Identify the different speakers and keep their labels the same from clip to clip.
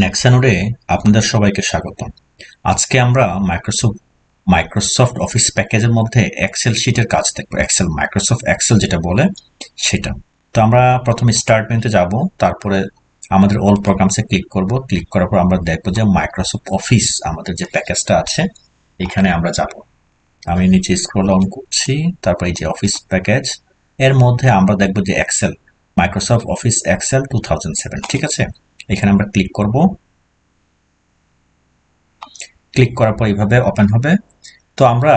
Speaker 1: নেক্সানোডে আপনাদের সবাইকে স্বাগতম। আজকে আমরা মাইক্রোসফট অফিস প্যাকেজের মধ্যে এক্সেল শিটের কাজ দেখবো। মাইক্রোসফট এক্সেল যেটা বলে সেটা। তো আমরা প্রথমে স্টার্ট মেনুতে যাব, তারপরে আমাদের অল প্রোগ্রামসে ক্লিক করব। ক্লিক করার পর আমরা দেখবো যে মাইক্রোসফট অফিস আমাদের যে প্যাকেজটা আছে এখানে আমরা যাব। আমি নিচে স্ক্রল ডাউন করছি, তারপর এই যে অফিস প্যাকেজ এর মধ্যে আমরা দেখবো যে এক্সেল, মাইক্রোসফট অফিস এক্সেল 2007। ঠিক আছে, এখানে আমরা ক্লিক করব। ক্লিক করার পর এইভাবে ওপেন হবে। তো আমরা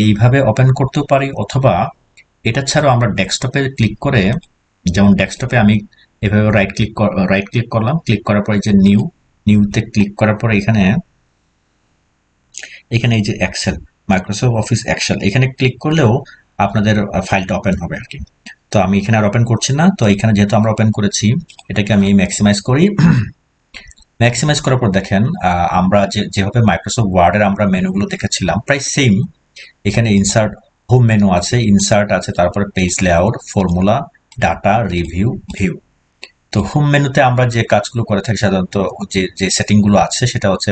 Speaker 1: এইভাবে ওপেন করতেও পারি, অথবা এটা ছাড়াও আমরা ডেস্কটপে ক্লিক করে, যেমন ডেস্কটপে আমি এভাবে রাইট ক্লিক করলাম। ক্লিক করার পরে যে নিউতে ক্লিক করার পরে এখানে এখানে এই যে এক্সেল, মাইক্রোসফট অফিস এক্সেল, এখানে ক্লিক করলেও আপনাদের ফাইলটা ওপেন হবে আর কি। তো আমি এখানে আর ওপেন করছি না। তো এখানে যেহেতু আমরা ওপেন করেছি, এটাকে আমি ম্যাক্সিমাইজ করি। ম্যাক্সিমাইজ করার পর দেখেন আমরা যেভাবে মাইক্রোসফট ওয়ার্ডের আমরা মেনুগুলো দেখেছিলাম প্রায় সেম। এখানে ইনসার্ট হোম মেনু আছে, ইনসার্ট আছে, তারপরে page layout, formula, data, review, view. তো হোম মেনুতে আমরা যে কাজগুলো করে থাকি সাধারণত, যে যে সেটিংগুলো আছে সেটা হচ্ছে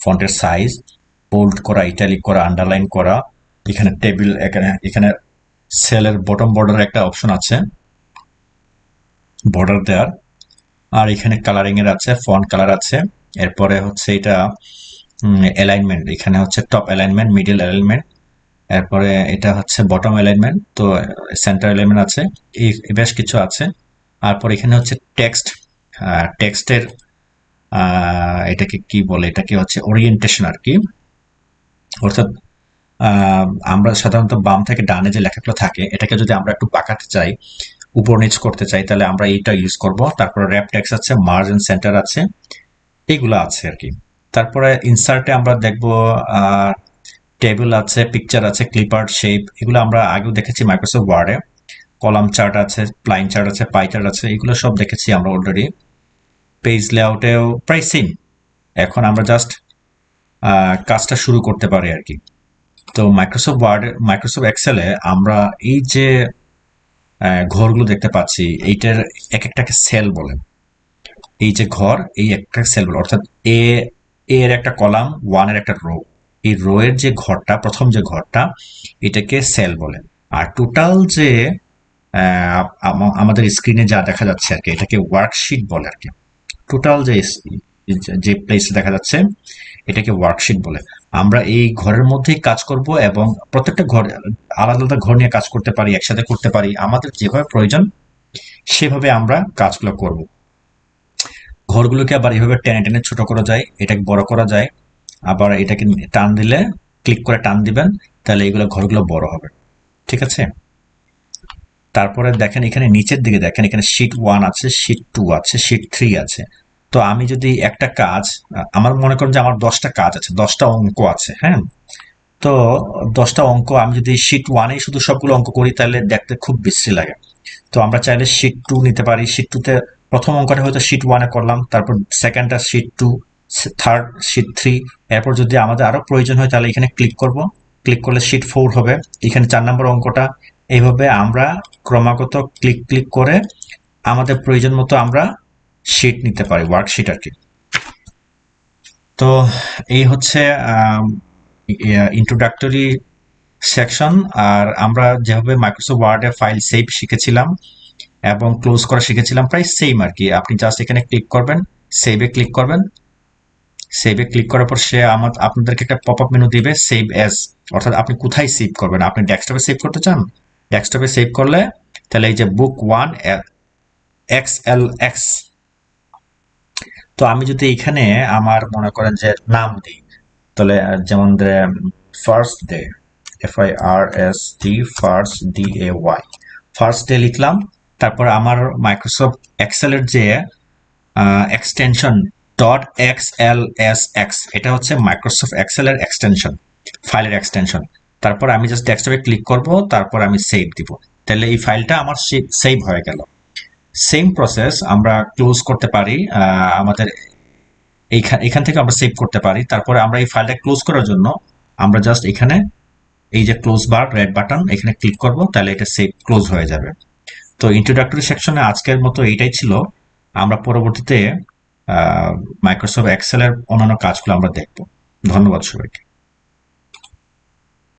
Speaker 1: ফন্টের সাইজ, বোল্ড করা, ইটালিক করা, আন্ডারলাইন করা। এখানে টেবিল, এখানে এখানে সেলের বটম বর্ডার একটা অপশন আছে, বর্ডার দেওয়ার। আর এখানে কালারিং এর আছে, ফন্ট কালার আছে। এরপরে হচ্ছে এটা অ্যালাইনমেন্ট, এখানে হচ্ছে টপ অ্যালাইনমেন্ট, মিডল অ্যালাইনমেন্ট, এরপরে এটা হচ্ছে বটম অ্যালাইনমেন্ট, তো সেন্টার অ্যালাইনমেন্ট আছে, এই বেশ কিছু আছে। তারপর এখানে হচ্ছে টেক্সটের এটাকে কি বলে, এটাকে হচ্ছে ওরিয়েন্টেশন আর কি। অর্থাৎ আমরা সাধারণত বাম থেকে ডানে যে লেখাগুলো থাকে, এটাকে যদি আমরা একটু বাঁকাতে চাই, উপর নিচ করতে চাই, তাহলে আমরা এইটা ইউজ করব। তারপরে র্যাপ টেক্সট আছে, মার্জ এন্ড সেন্টার আছে, এইগুলো আছে আর কি। তারপরে ইনসার্টে আমরা দেখব টেবিল আছে, পিকচার আছে, ক্লিপার, শেপ, এগুলো আমরা আগেও দেখেছি মাইক্রোসফট ওয়ার্ডে। কলাম চার্ট আছে, প্লাইন চার্ট আছে, পাই চার্ট আছে, এগুলো সব দেখেছি আমরা অলরেডি। পেজ লেআউটেও প্রায় সেম। এখন আমরা জাস্ট কাজটা শুরু করতে পারি আর কি। তো মাইক্রোসফট এক্সেলে আমরা এই যে ঘরগুলো দেখতে পাচ্ছি, এইটার এক একটাকে সেল বলে। এই যে ঘর, এই একটা সেল বলে, অর্থাৎ এ এর একটা কলাম, ওয়ান এর একটা রো। এই রো এর যে ঘরটা, প্রথম যে ঘরটা, এটাকে সেল বলে। আর টোটাল যে আমাদের স্ক্রিনে যা দেখা যাচ্ছে আর কি, এটাকে ওয়ার্কশিট বলে আর কি। টোটাল যে যে প্লেস দেখা যাচ্ছে, এটাকে ওয়ার্কশিট বলে। আমরা এই ঘরের মধ্যেই কাজ করব, এবং প্রত্যেকটা ঘর আলাদা আলাদা ঘর নিয়ে কাজ করতে পারি, একসাথে করতে পারি, আমাদের যেভাবে প্রয়োজন সেভাবে আমরা কাজগুলো করব। ঘরগুলোকে আবার এভাবে টেনে টেনে ছোট করা যায়, এটাকে বড় করা যায়। আবার এটাকে টান দিলে, ক্লিক করে টান দিবেন, তাহলে এগুলো ঘরগুলো বড় হবে। ঠিক আছে। তারপরে দেখেন এখানে নিচের দিকে, দেখেন এখানে শিট 1 আছে, শিট 2 আছে, শিট 3 আছে। তো আমি যদি একটা কাজ, আমার মনে করেন যে আমার 10টা কাজ আছে, 10টা অঙ্ক আছে, হ্যাঁ। তো 10টা অঙ্ক আমি যদি শিট 1-এই শুধু সবগুলো অঙ্ক করি, তাহলে দেখতে খুব বিশ্রী লাগে। তো আমরা চাইলে শিট 2 নিতে পারি। শিট 2-তে প্রথম অঙ্কটা হয়তো শিট 1-এ করলাম, তারপর সেকেন্ডটা শিট 2, থার্ড শিট 3। এরপর যদি আমাদের আরো প্রয়োজন হয় তাহলে এখানে ক্লিক করব। ক্লিক করলে শিট 4 হবে, এখানে 4 নম্বর অঙ্কটা। এইভাবে আমরা ক্রমাগত ক্লিক ক্লিক করে আমাদের প্রয়োজন মতো আমরা শিট নিতে পারি, ওয়ার্কশিট আর কি। তো এই হচ্ছে ইন্ট্রোডাক্টরি সেকশন। আর আমরা যেভাবে মাইক্রোসফট ওয়ার্ডে ফাইল সেভ শিখেছিলাম এবং ক্লোজ করা শিখেছিলাম, প্রায় সেম আর কি। আপনি জাস্ট এখানে ক্লিক করবেন, সেভে ক্লিক করবেন। সেভে ক্লিক করার পর সে আপনাদেরকে একটা পপ আপ মেনু দিবে, সেভ অ্যাজ, অর্থাৎ আপনি কোথায় সেভ করবেন। আপনি ডেস্কটপে সেভ করতে চান, ডেস্কটপে সেভ করলে তাহলে এই যে বুক 1 XLX। তো আমি যদি এখানে আমার মনে করেন যে নাম দিই, তাহলে যেমন first day, FIRST, first DAY, first day লিখলাম। তারপর আমার মাইক্রোসফট এক্সেলের যে এক্সটেনশন .xlsx, এটা হচ্ছে মাইক্রোসফট এক্সেলের এক্সটেনশন, ফাইলের এক্সটেনশন। তারপর আমি জাস্ট ডেস্কটপে ক্লিক করব, তারপর আমি সেভ দিব, তাহলে এই ফাইলটা আমার সেভ হয়ে গেল। সেম প্রসেস আমরা ক্লোজ করতে পারি, আমাদের এখান থেকে আমরা সেভ করতে পারি। তারপরে আমরা এই ফাইলটা ক্লোজ করার জন্য আমরা জাস্ট এখানে এই যে ক্লোজ বার, রেড বাটন, এখানে ক্লিক করব, তাহলে এটা সেভ ক্লোজ হয়ে যাবে। তো ইন্ট্রোডাক্টরি সেকশনে আজকের মতো এইটাই ছিল। আমরা পরবর্তীতে মাইক্রোসফট এক্সেলের অন্যান্য কাজগুলো আমরা দেখব। ধন্যবাদ সবাইকে।